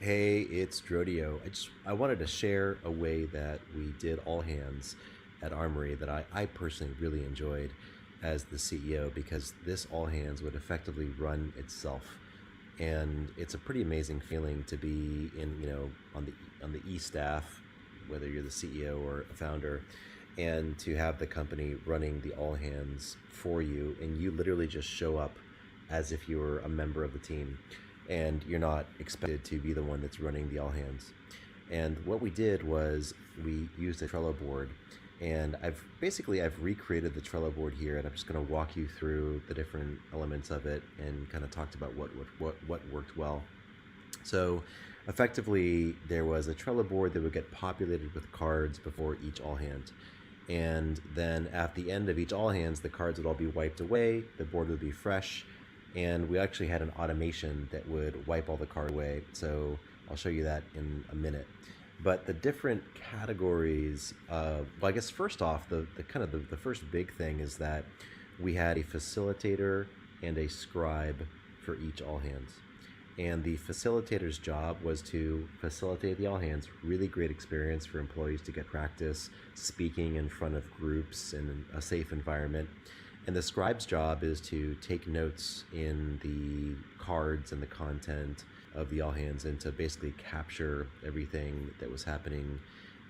Hey, it's Drodio. I wanted to share a way that we did all hands at Armory that I personally really enjoyed as the CEO because this all hands would effectively run itself. And it's a pretty amazing feeling to be in, on the E staff, whether you're the CEO or a founder, and to have the company running the all hands for you and you literally just show up as if you were a member of the team and you're not expected to be the one that's running the all hands. And what we did was we used a Trello board, and I've recreated the Trello board here, and I'm just going to walk you through the different elements of it and kind of talked about what worked well. So effectively, there was a Trello board that would get populated with cards before each all hand. And then at the end of each all hands, the cards would all be wiped away, the board would be fresh, and we actually had an automation that would wipe all the card away. So I'll show you that in a minute. But the different categories of, well, I guess first off, the kind of the first big thing is that we had a facilitator and a scribe for each all hands. And the facilitator's job was to facilitate the all hands, really great experience for employees to get practice speaking in front of groups in a safe environment. And the scribe's job is to take notes in the cards and the content of the all hands and to basically capture everything that was happening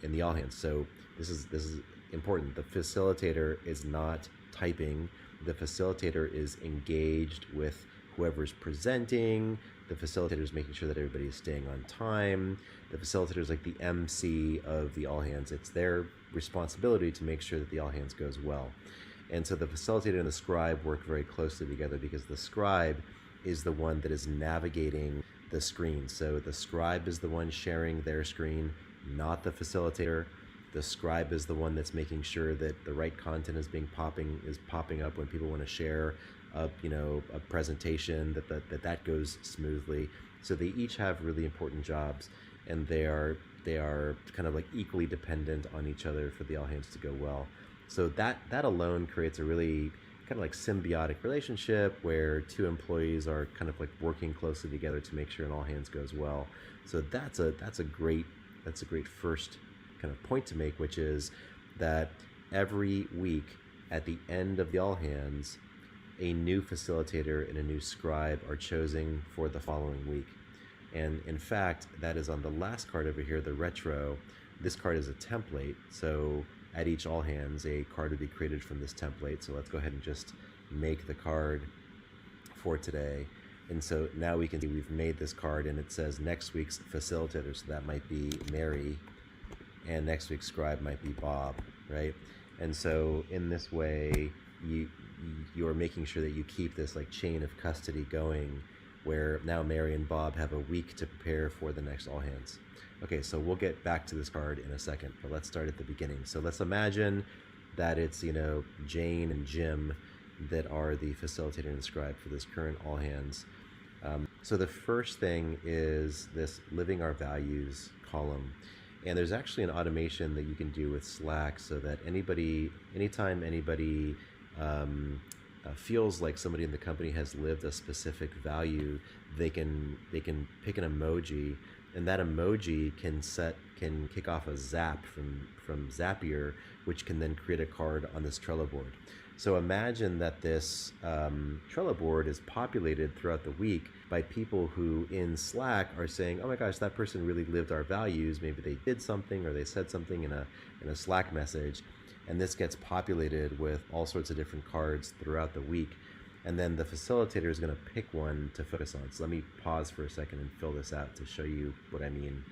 in the all hands. So this is important. The facilitator is not typing. The facilitator is engaged with whoever's presenting. The facilitator is making sure that everybody is staying on time. The facilitator is like the MC of the all hands. It's their responsibility to make sure that the all hands goes well. And so the facilitator and the scribe work very closely together because the scribe is the one that is navigating the screen. So the scribe is the one sharing their screen, not the facilitator. The scribe is the one that's making sure that the right content is popping up when people want to share a presentation, that goes smoothly. So they each have really important jobs, and they are kind of like equally dependent on each other for the all hands to go well. So that alone creates a really kind of like symbiotic relationship where two employees are kind of like working closely together to make sure an all hands goes well. So that's a great first kind of point to make, which is that every week at the end of the all hands, a new facilitator and a new scribe are chosen for the following week. And in fact, that is on the last card over here, the retro. This card is a template, so at each all hands, a card would be created from this template. So let's go ahead and just make the card for today. And so now we can see we've made this card, and it says next week's facilitator. So that might be Mary, and next week's scribe might be Bob, right? And so in this way, you're making sure that you keep this like chain of custody going, where now Mary and Bob have a week to prepare for the next all hands. Okay, so we'll get back to this card in a second, but let's start at the beginning. So let's imagine that it's, Jane and Jim that are the facilitator and scribe for this current all hands. So the first thing is this living our values column. And there's actually an automation that you can do with Slack so that anytime anybody feels like somebody in the company has lived a specific value, they can pick an emoji, and that emoji can kick off a zap from Zapier, which can then create a card on this Trello board. So imagine that this Trello board is populated throughout the week by people who in Slack are saying, oh my gosh, that person really lived our values. Maybe they did something or they said something in a Slack message. And this gets populated with all sorts of different cards throughout the week. And then the facilitator is going to pick one to focus on. So let me pause for a second and fill this out to show you what I mean.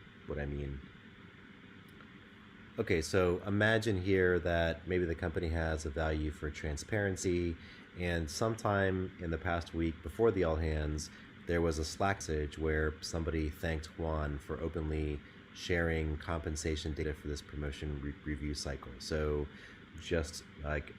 Okay, so imagine here that maybe the company has a value for transparency, and sometime in the past week before the all hands, there was a Slack message where somebody thanked Juan for openly sharing compensation data for this promotion review cycle. So just like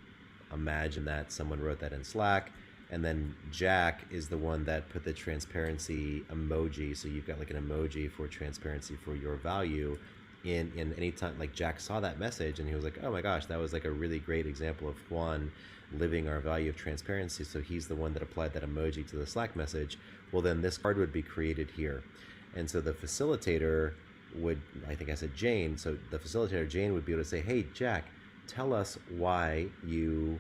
imagine that someone wrote that in Slack, and then Jack is the one that put the transparency emoji. So you've got like an emoji for transparency for your value in any time. Like Jack saw that message and he was like, oh my gosh, that was like a really great example of Juan living our value of transparency. So he's the one that applied that emoji to the Slack message. Well, then this card would be created here. And so the facilitator would, I think I said Jane, so the facilitator, Jane, would be able to say, hey, Jack, tell us why you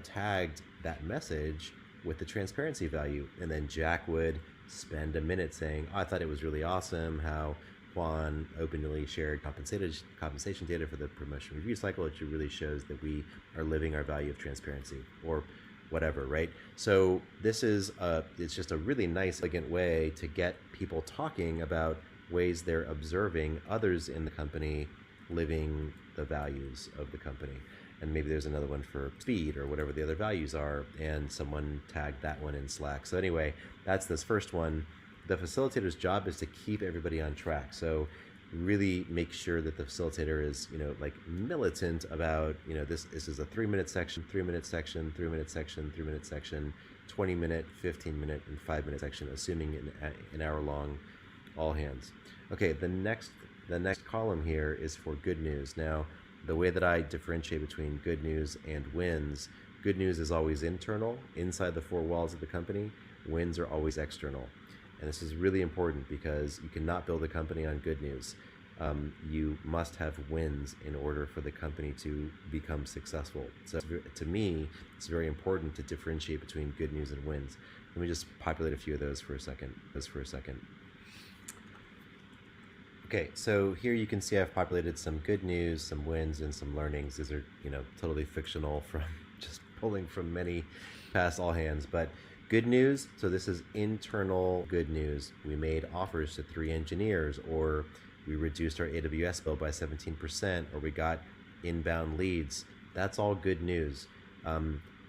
tagged that message with the transparency value. And then Jack would spend a minute saying, oh, I thought it was really awesome how Juan openly shared compensation data for the promotion review cycle. It really shows that we are living our value of transparency, or whatever, right? So this is it's just a really nice, elegant way to get people talking about ways they're observing others in the company living the values of the company. And maybe there's another one for speed or whatever the other values are, and someone tagged that one in Slack. So anyway, that's this first one. The facilitator's job is to keep everybody on track. So really make sure that the facilitator is, like militant about, this is a 3-minute section, 3-minute section, 3-minute section, 3-minute section, 20-minute, 15-minute, and 5-minute section, assuming an hour-long all hands. Okay, the next column here is for good news. Now, the way that I differentiate between good news and wins, good news is always internal, inside the 4 walls of the company. Wins are always external. And this is really important because you cannot build a company on good news. You must have wins in order for the company to become successful. So to me, it's very important to differentiate between good news and wins. Let me just populate a few of those for a second. Okay, so here you can see I've populated some good news, some wins, and some learnings. These are, totally fictional from just pulling from many past all hands. But good news, so this is internal good news. We made offers to 3 engineers, or we reduced our AWS bill by 17%, or we got inbound leads. That's all good news.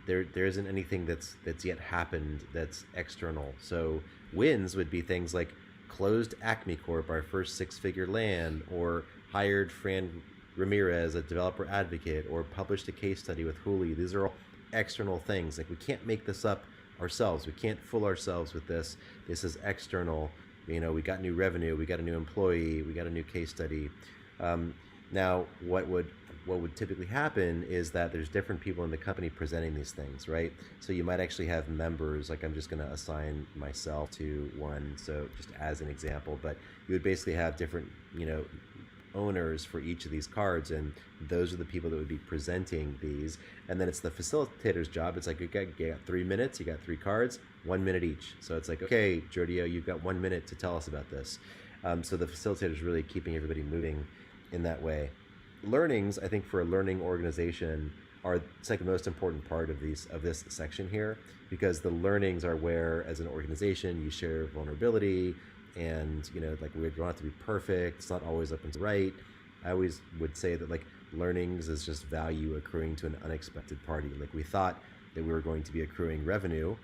There isn't anything that's yet happened that's external. So wins would be things like closed Acme Corp, our first 6-figure land, or hired Fran Ramirez, a developer advocate, or published a case study with Hooli. These are all external things. Like, we can't make this up ourselves. We can't fool ourselves with this. This is external. We got new revenue, we got a new employee, we got a new case study. Now, what would typically happen is that there's different people in the company presenting these things, right? So you might actually have members, like I'm just going to assign myself to one, so just as an example, but you would basically have different, owners for each of these cards, and those are the people that would be presenting these. And then it's the facilitator's job. It's like, you got 3 minutes, you got 3 cards, 1 minute each. So it's like, okay, Jordio, you've got 1 minute to tell us about this. So the facilitator is really keeping everybody moving in that way. Learnings, I think, for a learning organization are, it's like the most important part of this section here, because the learnings are where, as an organization, you share vulnerability, and like, we don't have to be perfect. It's not always up and right. I always would say that, like, learnings is just value accruing to an unexpected party. Like, we thought that we were going to be accruing revenue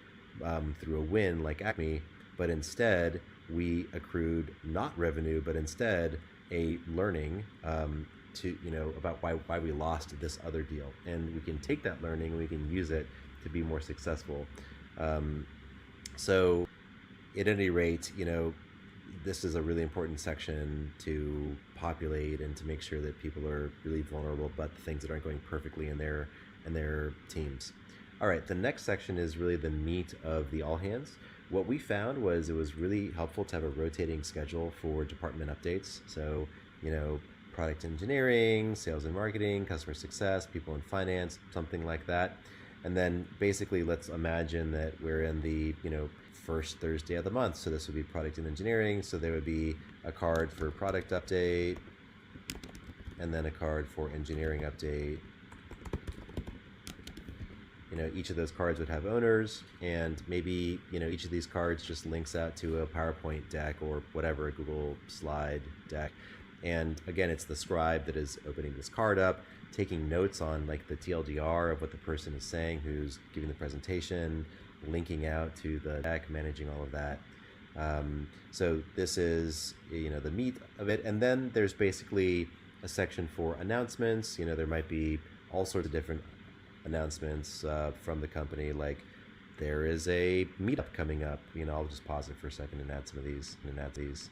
through a win like Acme, but instead we accrued not revenue, but instead a learning to about why we lost this other deal, and we can take that learning and we can use it to be more successful. So at any rate, this is a really important section to populate and to make sure that people are really vulnerable about the things that aren't going perfectly in their teams. All right, the next section is really the meat of the all hands. What we found was it was really helpful to have a rotating schedule for department updates. So, product engineering, sales and marketing, customer success, people in finance, something like that. And then basically, let's imagine that we're in the, first Thursday of the month. So this would be product and engineering. So there would be a card for product update, and then a card for engineering update. Each of those cards would have owners, and maybe, each of these cards just links out to a PowerPoint deck or whatever, a Google slide deck. And again, it's the scribe that is opening this card up, taking notes on, like, the TLDR of what the person is saying who's giving the presentation, linking out to the deck, managing all of that. So this is, the meat of it. And then there's basically a section for announcements. There might be all sorts of different announcements from the company, like there is a meetup coming up. I'll just pause it for a second and add some of these.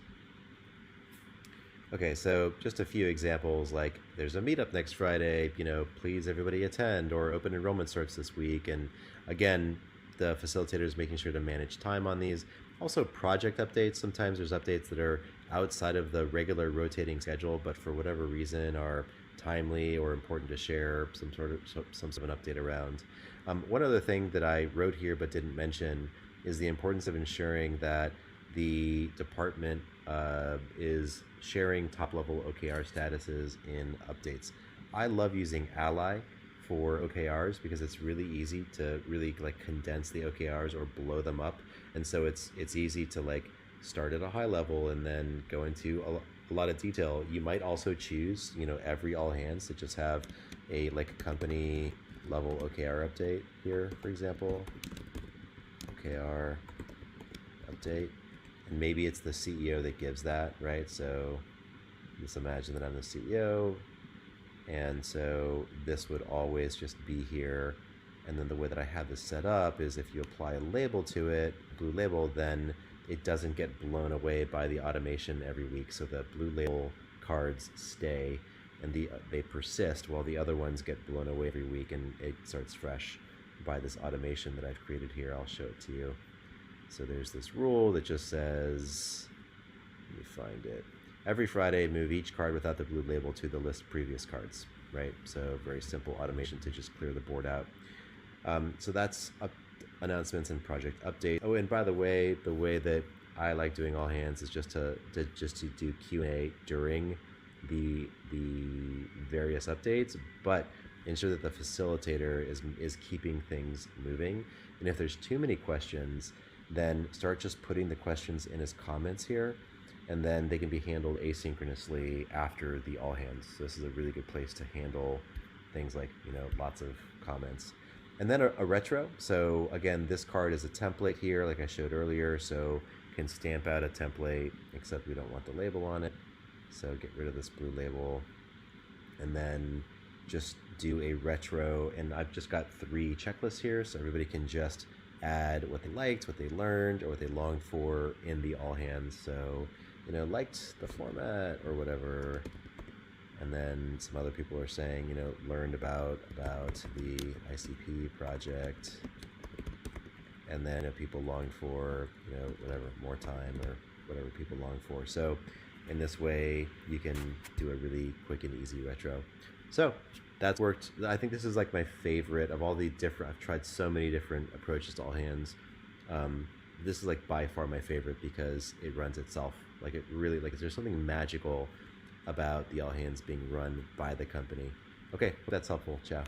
Okay, so just a few examples, like there's a meetup next Friday, please everybody attend, or open enrollment starts this week. And again, the facilitator is making sure to manage time on these. Also, project updates. Sometimes there's updates that are outside of the regular rotating schedule, but for whatever reason are timely or important to share some sort of an update around. One other thing that I wrote here but didn't mention is the importance of ensuring that the department is sharing top level OKR statuses in updates. I love using Ally for OKRs because it's really easy to really like condense the OKRs or blow them up, and so it's easy to like start at a high level and then go into a lot of detail. You might also choose, every all hands to just have a like company level OKR update here, for example, OKR update, and maybe it's the CEO that gives that, right? So let's imagine that I'm the CEO, and so this would always just be here. And then the way that I had this set up is if you apply a label to it, blue label, then it doesn't get blown away by the automation every week. So the blue label cards stay and they persist while the other ones get blown away every week, and it starts fresh by this automation that I've created here. I'll show it to you. So there's this rule that just says, let me find it. Every Friday, move each card without the blue label to the list of previous cards, right? So very simple automation to just clear the board out. So that's announcements and project update. Oh, and by the way that I like doing all hands is just to do Q&A during the various updates, but ensure that the facilitator is keeping things moving. And if there's too many questions, then start just putting the questions in as comments here, and then they can be handled asynchronously after the all hands. So this is a really good place to handle things like, lots of comments. And then a retro. So again, this card is a template here, like I showed earlier. So you can stamp out a template, except we don't want the label on it. So get rid of this blue label, and then just do a retro. And I've just got 3 checklists here, so everybody can just add what they liked, what they learned, or what they longed for in the all hands. So, liked the format or whatever. And then some other people are saying, learned about the ICP project. And then people longed for, whatever, more time or whatever people long for. So in this way, you can do a really quick and easy retro. So that's worked. I think this is like my favorite of all the different, I've tried so many different approaches to all hands. This is like by far my favorite because it runs itself. Like it really, like there's something magical about the all hands being run by the company. Okay, hope that's helpful. Ciao.